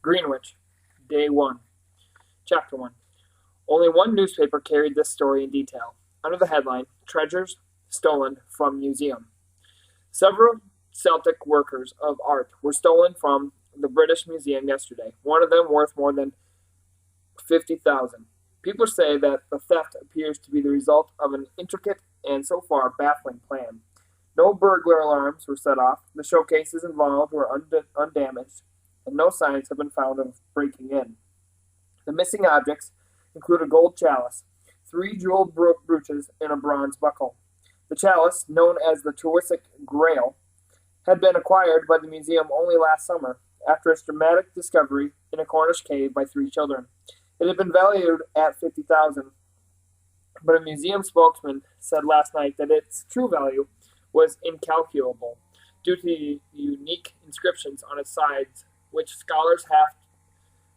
Greenwitch, Day 1, Chapter 1. Only one newspaper carried this story in detail, under the headline, Treasures Stolen from Museum. Several Celtic workers of art were stolen from the British Museum yesterday, one of them worth more than 50,000. People say that the theft appears to be the result of an intricate and so far baffling plan. No burglar alarms were set off, the showcases involved were undamaged, and no signs have been found of breaking in. The missing objects include a gold chalice, 3 jeweled brooches, and a bronze buckle. The chalice, known as the Trewhick Grail, had been acquired by the museum only last summer, after its dramatic discovery in a Cornish cave by 3 children. It had been valued at 50,000, but a museum spokesman said last night that its true value was incalculable due to the unique inscriptions on its sides, which scholars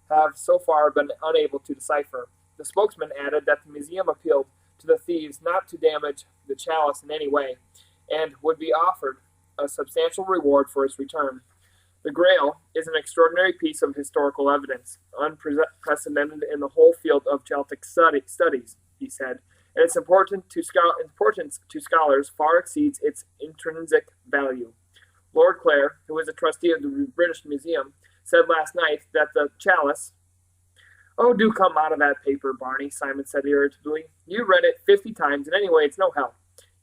have so far been unable to decipher. The spokesman added that the museum appealed to the thieves not to damage the chalice in any way, and would be offered a substantial reward for its return. The Grail is an extraordinary piece of historical evidence, unprecedented in the whole field of Celtic studies, he said, and its importance to scholars far exceeds its intrinsic value. Lord Clare, who is a trustee of the British Museum, said last night that the chalice— "Oh, do come out of that paper, Barney," Simon said irritably. "You read it 50 times, and anyway, it's no help."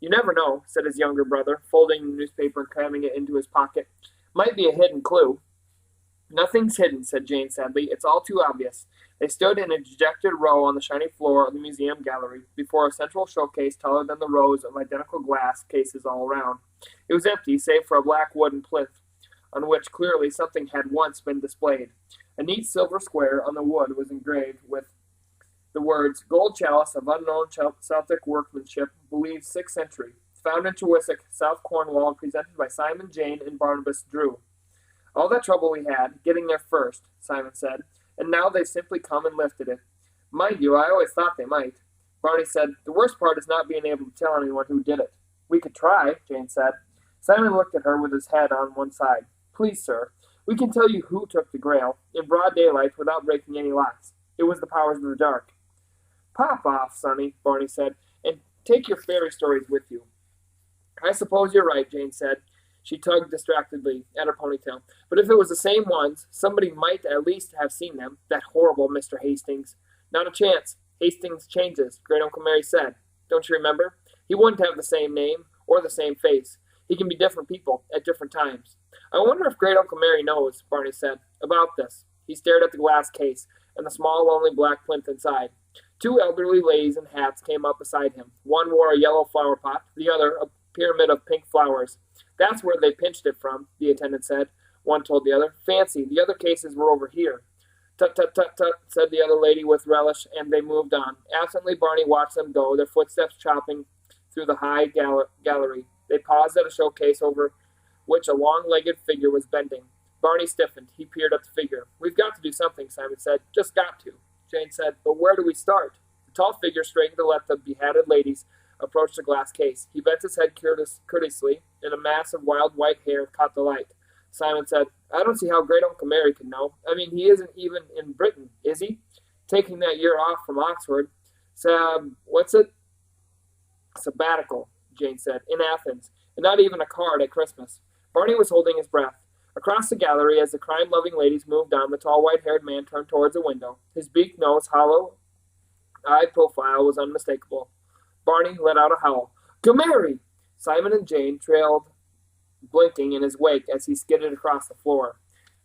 "You never know," said his younger brother, folding the newspaper and cramming it into his pocket. "Might be a hidden clue." "Nothing's hidden," said Jane sadly. "It's all too obvious." They stood in a dejected row on the shiny floor of the museum gallery, before a central showcase taller than the rows of identical glass cases all around. It was empty, save for a black wooden plinth, on which clearly something had once been displayed. A neat silver square on the wood was engraved with the words, "Gold chalice of unknown Celtic workmanship, believed 6th century, found in Trewhick, South Cornwall, presented by Simon, Jane, and Barnabas Drew." "All that trouble we had, getting there first," Simon said, "and now they've simply come and lifted it. Mind you, I always thought they might." Barney said, "The worst part is not being able to tell anyone who did it." "We could try," Jane said. Simon looked at her with his head on one side. "Please, sir, we can tell you who took the Grail, in broad daylight, without breaking any locks. It was the powers of the dark." "Pop off, Sonny," Barney said, "and take your fairy stories with you." "I suppose you're right," Jane said. She tugged distractedly at her ponytail. "But if it was the same ones, somebody might at least have seen them. That horrible Mr. Hastings." "Not a chance. Hastings changes," Great Uncle Mary said. "Don't you remember? He wouldn't have the same name or the same face. He can be different people at different times." "I wonder if Great Uncle Mary knows," Barney said, "about this." He stared at the glass case and the small, lonely black plinth inside. 2 elderly ladies in hats came up beside him. One wore a yellow flower pot, the other a pyramid of pink flowers. "That's where they pinched it from," the attendant said. One told the other. "Fancy, the other cases were over here." "Tut, tut, tut, tut," said the other lady with relish, and they moved on. Absently, Barney watched them go, their footsteps chopping through the high gallery. They paused at a showcase over which a long-legged figure was bending. Barney stiffened. He peered at the figure. "We've got to do something," Simon said. "Just got to." Jane said, "But where do we start?" The tall figure straightened to let the behatted ladies approach the glass case. He bent his head courteously, and a mass of wild white hair caught the light. Simon said, "I don't see how Great Uncle Mary could know. I mean, he isn't even in Britain, is he? Taking that year off from Oxford. What's it?" "Sabbatical," Jane said, "in Athens, and not even a card at Christmas." Barney was holding his breath. Across the gallery, as the crime-loving ladies moved on, the tall white-haired man turned towards a window. His beaked nose, hollow-eyed profile was unmistakable. Barney let out a howl. "Mary!" Simon and Jane trailed, blinking in his wake as he skidded across the floor.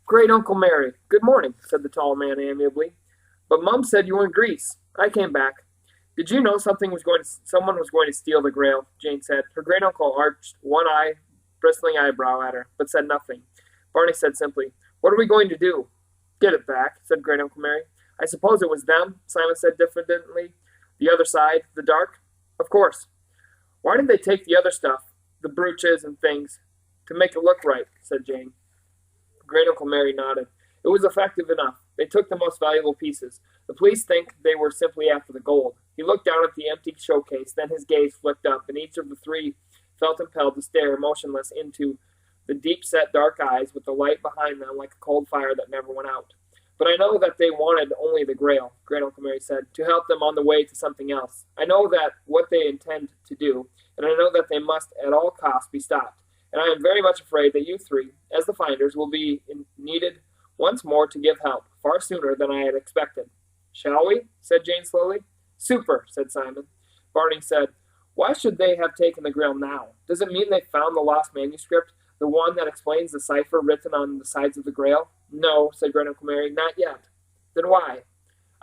"Great Uncle Mary, good morning," said the tall man amiably. "But Mum said you were in Greece. I came back." "Did you know someone was going to steal the Grail?" Jane said. Her great uncle arched one bristling eyebrow at her, but said nothing. Barney said simply, "What are we going to do?" "Get it back," said Great Uncle Mary. "I suppose it was them," Simon said diffidently. "The other side, the dark?" "Of course." "Why did they take the other stuff, the brooches and things?" "To make it look right," said Jane. Great Uncle Mary nodded. "It was effective enough. They took the most valuable pieces. The police think they were simply after the gold." He looked down at the empty showcase, then his gaze flicked up, and each of the 3 felt impelled to stare motionless into the deep-set dark eyes with the light behind them like a cold fire that never went out. But I know that they wanted only the Grail, Great Uncle Mary said, to help them on the way to something else. I know that what they intend to do, and I know that they must at all costs be stopped. And I am very much afraid that you three, as the finders, will be needed once more to give help, far sooner than I had expected. Shall we? Said Jane slowly. Super, said Simon. Barney said, Why should they have taken the Grail now? Does it mean they found the lost manuscript, the one that explains the cipher written on the sides of the Grail? No, said Great Uncle Mary, not yet. Then why?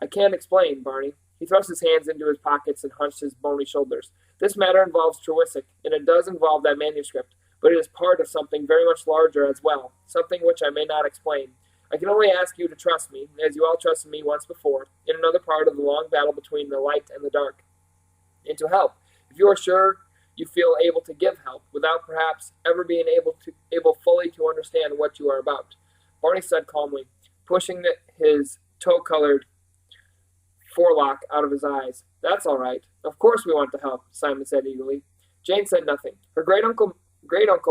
I can't explain, Barney. He thrust his hands into his pockets and hunched his bony shoulders. This matter involves Trewisic, and it does involve that manuscript, but it is part of something very much larger as well, something which I may not explain. I can only ask you to trust me, as you all trusted me once before, in another part of the long battle between the light and the dark, and to help, if you are sure you feel able to give help, without perhaps ever being able fully to understand what you are about. Barney said calmly, pushing his tow-colored forelock out of his eyes. That's all right. Of course we want to help, Simon said eagerly. Jane said nothing. Her great-uncle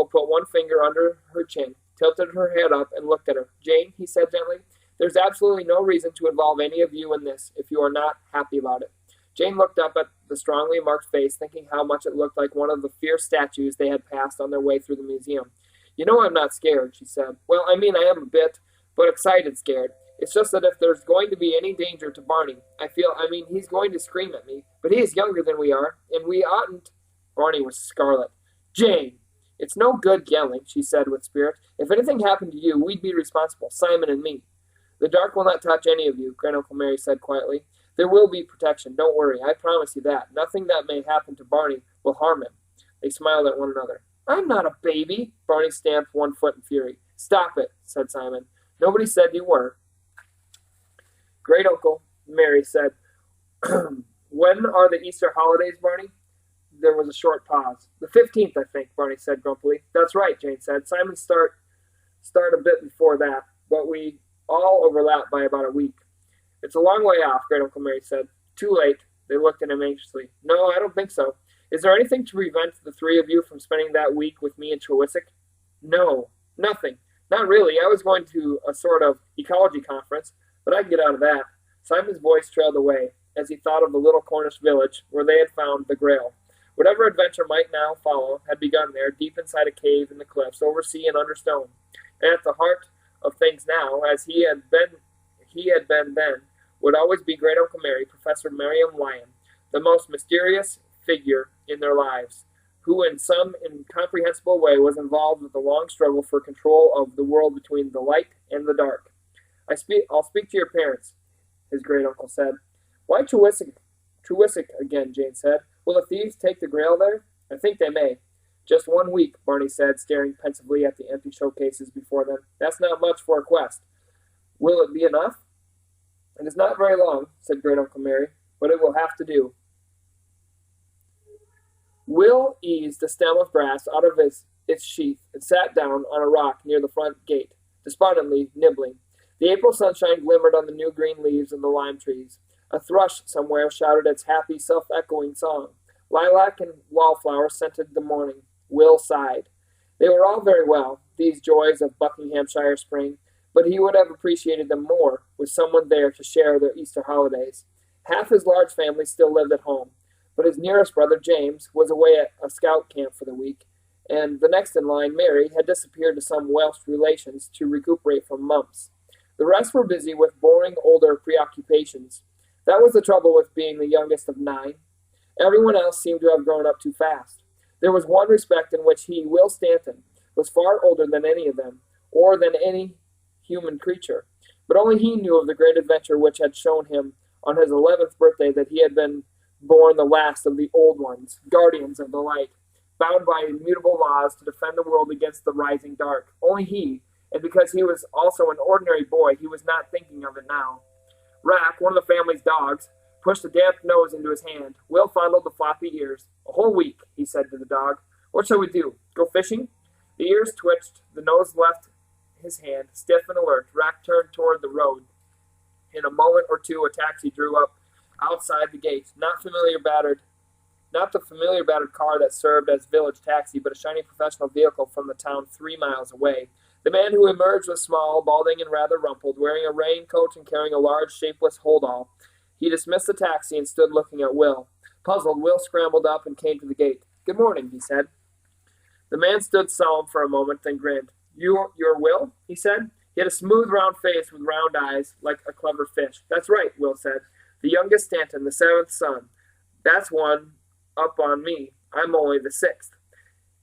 put one finger under her chin, tilted her head up, and looked at her. Jane, he said gently, there's absolutely no reason to involve any of you in this if you are not happy about it. Jane looked up at the strongly marked face, thinking how much it looked like one of the fierce statues they had passed on their way through the museum. You know I'm not scared, she said. Well, I mean, I am a bit, but excited scared. It's just that if there's going to be any danger to Barney, he's going to scream at me, but he is younger than we are, and we oughtn't. Barney was scarlet. Jane! It's no good yelling, she said with spirit. If anything happened to you, we'd be responsible, Simon and me. The dark will not touch any of you, Great Uncle Mary said quietly. There will be protection, don't worry, I promise you that. Nothing that may happen to Barney will harm him. They smiled at one another. I'm not a baby, Barney stamped one foot in fury. Stop it, said Simon. Nobody said you were. Great Uncle Mary said, When are the Easter holidays, Barney? There was a short pause. The 15th, I think, Barney said grumpily. That's right, Jane said. Simon start a bit before that, but we all overlap by about a week. It's a long way off, Great Uncle Mary said. Too late. They looked at him anxiously. No, I don't think so. Is there anything to prevent the three of you from spending that week with me in Trewisic? No, nothing. Not really. I was going to a sort of ecology conference, but I'd get out of that. Simon's voice trailed away as he thought of the little Cornish village where they had found the Grail. Whatever adventure might now follow had begun there, deep inside a cave in the cliffs, over sea and under stone. And at the heart of things now, as he had been then, would always be Great Uncle Mary, Professor Miriam Lyon, the most mysterious figure in their lives, who in some incomprehensible way was involved with the long struggle for control of the world between the light and the dark. I'll speak to your parents, his great uncle said. Why Trewisic again, Jane said. Will the thieves take the Grail there? I think they may. Just 1 week, Barney said, staring pensively at the empty showcases before them. That's not much for a quest. Will it be enough? It is not very long, said Great Uncle Mary, but it will have to do. Will eased the stem of grass out of its sheath and sat down on a rock near the front gate, despondently nibbling. The April sunshine glimmered on the new green leaves of the lime trees. A thrush somewhere shouted its happy, self-echoing song. Lilac and wallflowers scented the morning. Will sighed. They were all very well, these joys of Buckinghamshire spring, but he would have appreciated them more with someone there to share their Easter holidays. Half his large family still lived at home, but his nearest brother, James, was away at a scout camp for the week, and the next in line, Mary, had disappeared to some Welsh relations to recuperate from mumps. The rest were busy with boring older preoccupations. That was the trouble with being the youngest of 9. Everyone else seemed to have grown up too fast. There was one respect in which he, Will Stanton, was far older than any of them, or than any human creature. But only he knew of the great adventure which had shown him on his 11th birthday that he had been born the last of the old ones, guardians of the light, bound by immutable laws to defend the world against the rising dark. Only he, and because he was also an ordinary boy, he was not thinking of it now. Rack, one of the family's dogs, pushed a damp nose into his hand. Will fondled the floppy ears. A whole week, he said to the dog. What shall we do? Go fishing? The ears twitched. The nose left his hand, stiff and alert. Rack turned toward the road. In a moment or two, a taxi drew up outside the gate. Not the familiar battered car that served as village taxi, but a shiny professional vehicle from the town 3 miles away. The man who emerged was small, balding, and rather rumpled, wearing a raincoat and carrying a large, shapeless holdall. He dismissed the taxi and stood looking at Will. Puzzled, Will scrambled up and came to the gate. "Good morning," he said. The man stood solemn for a moment, then grinned. You're Will?" he said. He had a smooth, round face with round eyes, like a clever fish. "That's right," Will said. "The youngest Stanton, the seventh son. That's one up on me. I'm only the sixth."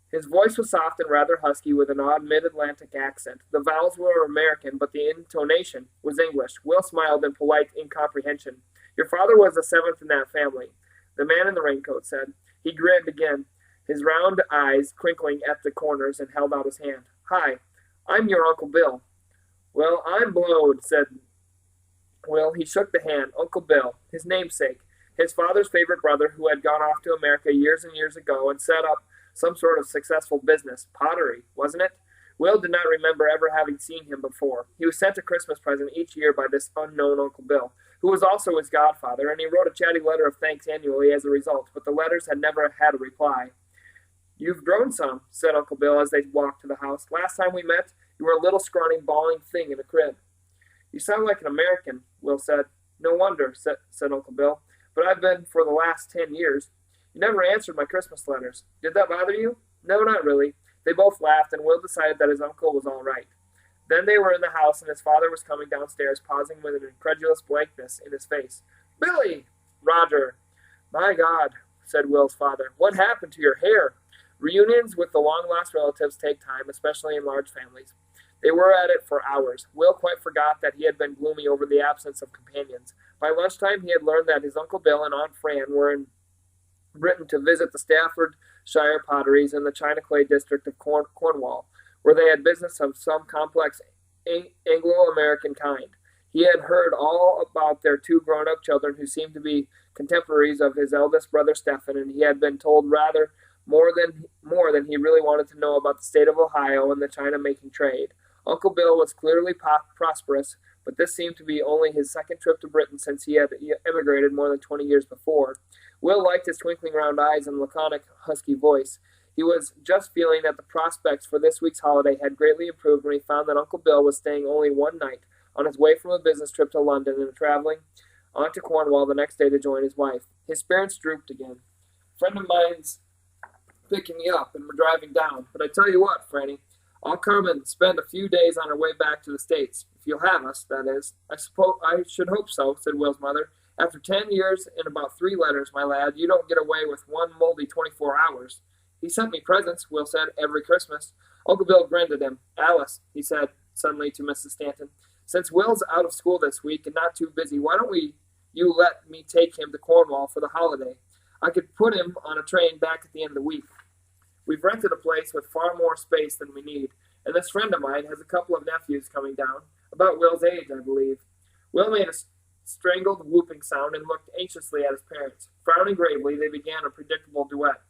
His voice was soft and rather husky, with an odd mid-Atlantic accent. The vowels were American, but the intonation was English. Will smiled in polite incomprehension. "Your father was the seventh in that family," the man in the raincoat said. He grinned again, his round eyes crinkling at the corners, and held out his hand. "Hi, I'm your Uncle Bill." "Well, I'm blowed," said Will. He shook the hand. Uncle Bill, his namesake, his father's favorite brother, who had gone off to America years and years ago and set up some sort of successful business. Pottery, wasn't it? Will did not remember ever having seen him before. He was sent a Christmas present each year by this unknown Uncle Bill, who was also his godfather, and he wrote a chatty letter of thanks annually as a result, but the letters had never had a reply. "You've grown some," said Uncle Bill as they walked to the house. "Last time we met, you were a little scrawny, bawling thing in a crib." "You sound like an American," Will said. "No wonder," said Uncle Bill. "But I've been for the last 10 years. You never answered my Christmas letters. Did that bother you?" "No, not really." They both laughed, and Will decided that his uncle was all right. Then they were in the house, and his father was coming downstairs, pausing with an incredulous blankness in his face. "Billy!" "Roger." "My God," said Will's father. "What happened to your hair?" Reunions with the long-lost relatives take time, especially in large families. They were at it for hours. Will quite forgot that he had been gloomy over the absence of companions. By lunchtime, he had learned that his Uncle Bill and Aunt Fran were in Britain to visit the Staffordshire potteries in the China Clay district of Cornwall, where they had business of some complex Anglo-American kind. He had heard all about their two grown-up children, who seemed to be contemporaries of his eldest brother Stephen, and he had been told rather more than he really wanted to know about the state of Ohio and the China-making trade. Uncle Bill was clearly prosperous, but this seemed to be only his second trip to Britain since he had emigrated more than 20 years before. Will liked his twinkling round eyes and laconic, husky voice. He was just feeling that the prospects for this week's holiday had greatly improved when he found that Uncle Bill was staying only one night, on his way from a business trip to London and traveling on to Cornwall the next day to join his wife. His spirits drooped again. "A friend of mine's picking me up, and we're driving down. But I tell you what, Franny, I'll come and spend a few days on our way back to the States, if you'll have us, that is." I should hope so," said Will's mother. "After 10 years and about 3 letters, my lad, you don't get away with one moldy 24 hours. "He sent me presents," Will said, "every Christmas." Uncle Bill grinned at him. "Alice," he said suddenly to Mrs. Stanton, "since Will's out of school this week and not too busy, why don't you let me take him to Cornwall for the holiday? I could put him on a train back at the end of the week. We've rented a place with far more space than we need, and this friend of mine has a couple of nephews coming down, about Will's age, I believe." Will made a strangled whooping sound and looked anxiously at his parents. Frowning gravely, they began a predictable duet.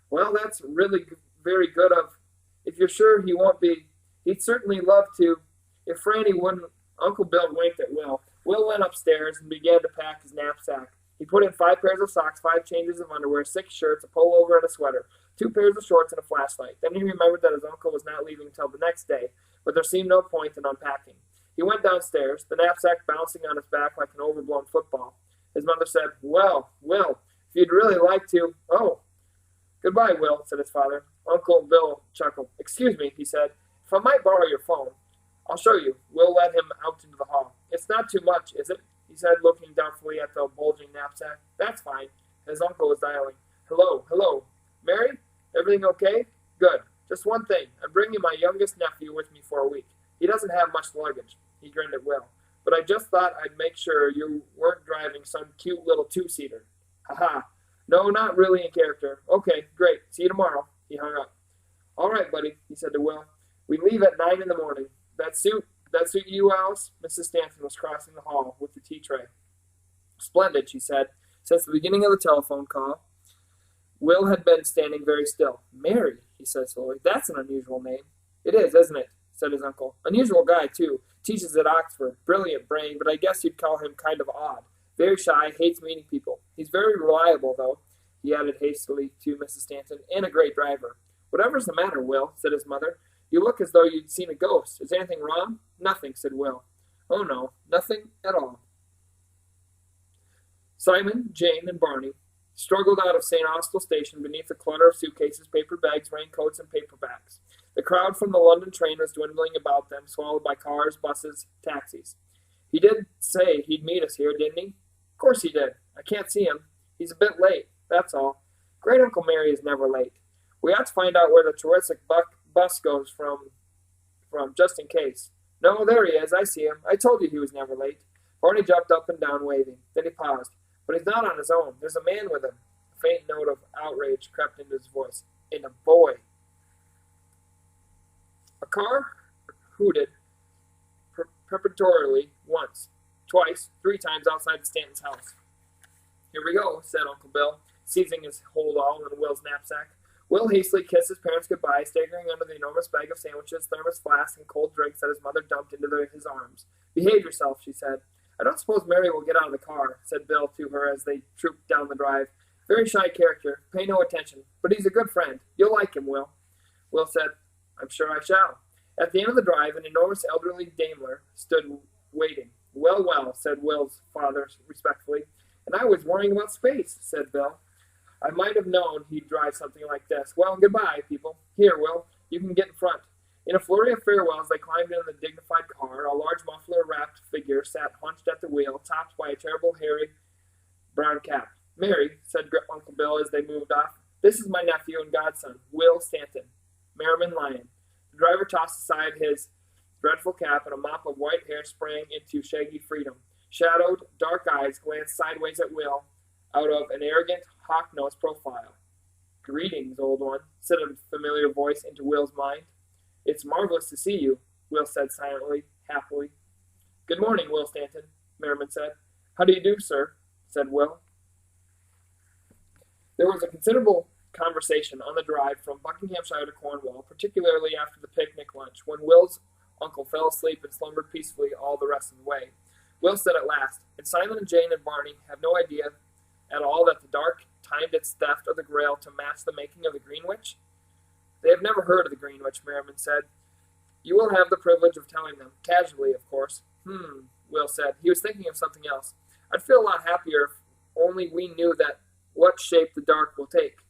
"Well, that's really very good of. If you're sure he won't be, he'd certainly love to. If Franny wouldn't." Uncle Bill winked at Will. Will went upstairs and began to pack his knapsack. He put in 5 pairs of socks, 5 changes of underwear, 6 shirts, a pullover, and a sweater, 2 pairs of shorts, and a flashlight. Then he remembered that his uncle was not leaving until the next day, but there seemed no point in unpacking. He went downstairs, the knapsack bouncing on his back like an overblown football. His mother said, "Well, Will, if you'd really like to—" "Oh, goodbye, Will," said his father. Uncle Bill chuckled. "Excuse me," he said, "if I might borrow your phone." "I'll show you." Will led him out into the hall. "It's not too much, is it?" he said, looking doubtfully at the bulging knapsack. "That's fine." His uncle was dialing. Hello. "Mary? Everything okay?" "Good. Just one thing. I'm bringing my youngest nephew with me for a week. He doesn't have much luggage." He grinned at Will. "But I just thought I'd make sure you weren't driving some cute little 2-seater. Ha. No, not really in character. Okay, great. See you tomorrow." He hung up. "All right, buddy," he said to Will. "We leave at 9 in the morning. That suit you, Alice?" Mrs. Stanton was crossing the hall with the tea tray. "Splendid," she said. Since the beginning of the telephone call, Will had been standing very still. "Mary," he said slowly. "That's an unusual name." "It is, isn't it?" said his uncle. "Unusual guy, too. Teaches at Oxford. Brilliant brain, but I guess you'd call him kind of odd. Very shy, hates meeting people. He's very reliable, though," he added hastily to Mrs. Stanton, "and a great driver." "Whatever's the matter, Will?" said his mother. You look as though you'd seen a ghost. Is anything wrong?" "Nothing," said Will. "Oh, no, nothing at all." Simon, Jane, and Barney struggled out of St. Austell Station beneath a clutter of suitcases, paper bags, raincoats, and paperbacks. The crowd from the London train was dwindling about them, swallowed by cars, buses, taxis. "He did say he'd meet us here, didn't he?" "Of course he did. I can't see him. He's a bit late, that's all. Great Uncle Mary is never late. We ought to find out where the terrific bus goes from, just in case. No, there he is. I see him. I told you he was never late." Barney jumped up and down, waving. Then he paused. "But he's not on his own. There's a man with him." A faint note of outrage crept into his voice. "And a boy." A car hooted peremptorily once, twice, 3 times outside the Stanton's house. "Here we go," said Uncle Bill, seizing his hold-all in Will's knapsack. Will hastily kissed his parents goodbye, staggering under the enormous bag of sandwiches, thermos flasks, and cold drinks that his mother dumped into his arms. "Behave yourself," she said. "I don't suppose Mary will get out of the car," said Bill to her as they trooped down the drive. "Very shy character. Pay no attention. But he's a good friend. You'll like him, Will." Will said, "I'm sure I shall." At the end of the drive, an enormous elderly Daimler stood waiting. "Well, well," said Will's father respectfully. "And I was worrying about space," said Bill. "I might have known he'd drive something like this. Well, goodbye, people. Here, Will, you can get in front." In a flurry of farewells, they climbed into the dignified car. A large muffler-wrapped figure sat hunched at the wheel, topped by a terrible, hairy, brown cap. "Mary," said Uncle Bill as they moved off, "this is my nephew and godson, Will Stanton, Merriman Lyon." The driver tossed aside his dreadful cap, and a mop of white hair sprang into shaggy freedom. Shadowed, dark eyes glanced sideways at Will out of an arrogant, hawk-nosed profile. "Greetings, old one," said a familiar voice into Will's mind. "It's marvelous to see you," Will said silently, happily. "Good morning, Will Stanton," Merriman said. "How do you do, sir?" said Will. There was a considerable conversation on the drive from Buckinghamshire to Cornwall, particularly after the picnic lunch, when Will's uncle fell asleep and slumbered peacefully all the rest of the way. Will said at last, "And Simon and Jane and Barney have no idea at all that the dark timed its theft of the Grail to match the making of the Greenwitch?" "They have never heard of the Greenwitch," Merriman said. "You will have the privilege of telling them, casually, of course." Will said. He was thinking of something else. "I'd feel a lot happier if only we knew that what shape the dark will take."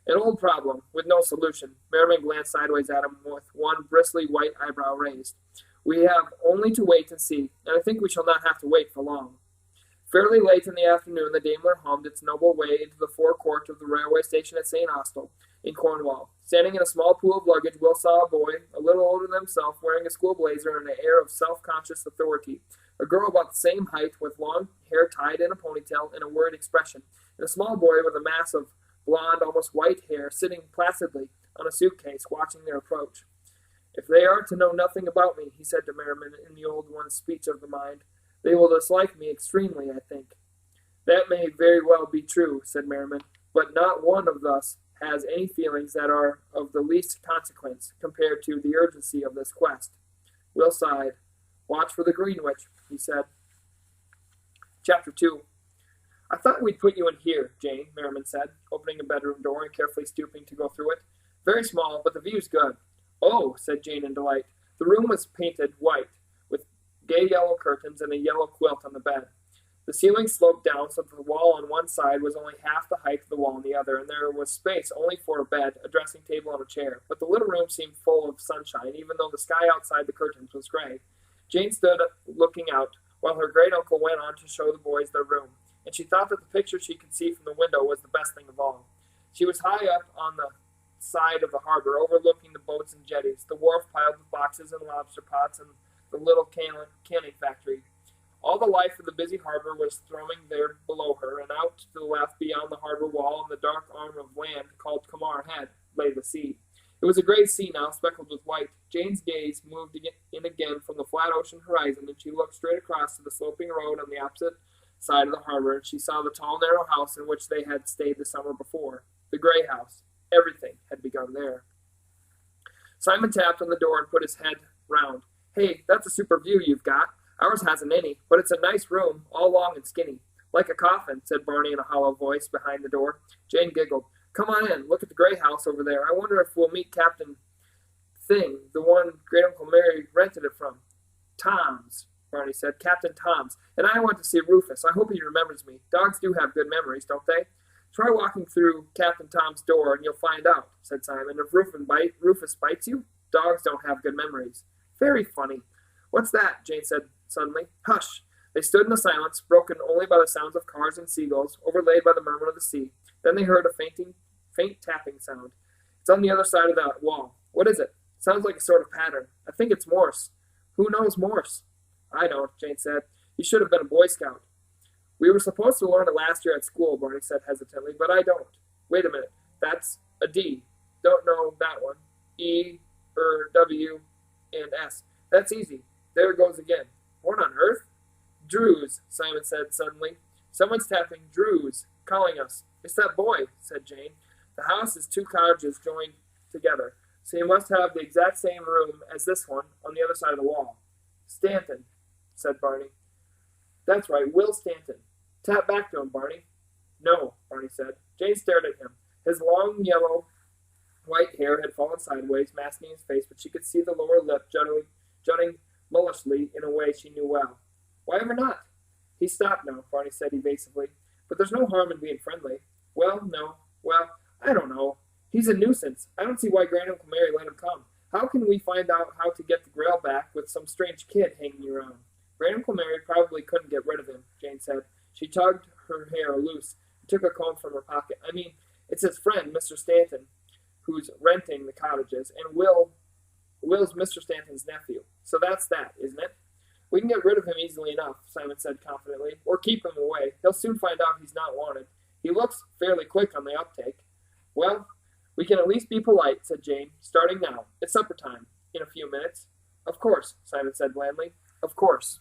"An old problem, with no solution." Merriman glanced sideways at him with one bristly white eyebrow raised. "We have only to wait and see, and I think we shall not have to wait for long." Fairly late in the afternoon, the Daimler hummed its noble way into the forecourt of the railway station at St. Austell, in Cornwall. Standing in a small pool of luggage, Will saw a boy, a little older than himself, wearing a school blazer and an air of self-conscious authority. A girl about the same height, with long hair tied in a ponytail and a worried expression, and a small boy with a mass of blonde, almost white hair, sitting placidly on a suitcase, watching their approach. "If they are to know nothing about me," he said to Merriman in the old one's speech of the mind, "they will dislike me extremely, I think." "That may very well be true," said Merriman, "but not one of us has any feelings that are of the least consequence compared to the urgency of this quest." Will sighed. "Watch for the Greenwitch," he said. Chapter 2. "I thought we'd put you in here, Jane," Merriman said, opening a bedroom door and carefully stooping to go through it. "Very small, but the view's good." "Oh," said Jane in delight. The room was painted white, with gay yellow curtains and a yellow quilt on the bed. The ceiling sloped down so that the wall on one side was only half the height of the wall on the other, and there was space only for a bed, a dressing table, and a chair. But the little room seemed full of sunshine, even though the sky outside the curtains was gray. Jane stood looking out, while her great-uncle went on to show the boys their room, and she thought that the picture she could see from the window was the best thing of all. She was high up on the side of the harbor, overlooking the boats and jetties, the wharf piled with boxes and lobster pots, and the little canning factory. All the life of the busy harbor was throbbing there below her, and out to the left, beyond the harbor wall, on the dark arm of land called Kamar Head, lay the sea. It was a gray sea now, speckled with white. Jane's gaze moved in again from the flat ocean horizon, and she looked straight across to the sloping road on the opposite side of the harbor, and she saw the tall, narrow house in which they had stayed the summer before. The gray house. Everything had begun there. Simon tapped on the door and put his head round. "Hey, that's a super view you've got. Ours hasn't any, but it's a nice room, all long and skinny." "Like a coffin," said Barney in a hollow voice behind the door. Jane giggled. "Come on in. Look at the gray house over there. I wonder if we'll meet Captain thing, the one Great Uncle Mary rented it from. Tom's, Barney said. Captain Tom's. And I want to see Rufus. I hope he remembers me. Dogs do have good memories, don't they? Try walking through Captain Tom's door and you'll find out, said Simon. If Rufus bites you, dogs don't have good memories. Very funny. What's that? Jane said suddenly. Hush. They stood in a silence, broken only by the sounds of cars and seagulls, overlaid by the murmur of the sea. Then they heard a faint tapping sound. It's on the other side of that wall. What is it? Sounds like a sort of pattern. I think it's Morse. Who knows Morse? I don't, Jane said. You should have been a Boy Scout. We were supposed to learn it last year at school, Barney said hesitantly, but I don't. Wait a minute. That's a D. Don't know that one. E, W, and S. That's easy. There it goes again. What on earth? Drews, Simon said suddenly. Someone's tapping Drews, calling us. It's that boy, said Jane. The house is 2 cottages joined together, so you must have the exact same room as this one on the other side of the wall. Stanton, said Barney. That's right, Will Stanton. Tap back to him, Barney. No, Barney said. Jane stared at him. His long, yellow, white hair had fallen sideways, masking his face, but she could see the lower lip jutting mullishly in a way she knew well. Why ever not? He stopped now, Barney said evasively. But there's no harm in being friendly. Well, no. Well, I don't know. He's a nuisance. I don't see why Grand Uncle Mary let him come. How can we find out how to get the Grail back with some strange kid hanging around? Grand Uncle Mary probably couldn't get rid of him, Jane said. She tugged her hair loose and took a comb from her pocket. I mean, it's his friend, Mr. Stanton, who's renting the cottages, and Will's Mr. Stanton's nephew. So that's that, isn't it? We can get rid of him easily enough, Simon said confidently, or keep him away. He'll soon find out he's not wanted. He looks fairly quick on the uptake. Well, we can at least be polite, said Jane, starting now. It's supper time, in a few minutes. Of course, Simon said blandly. Of course.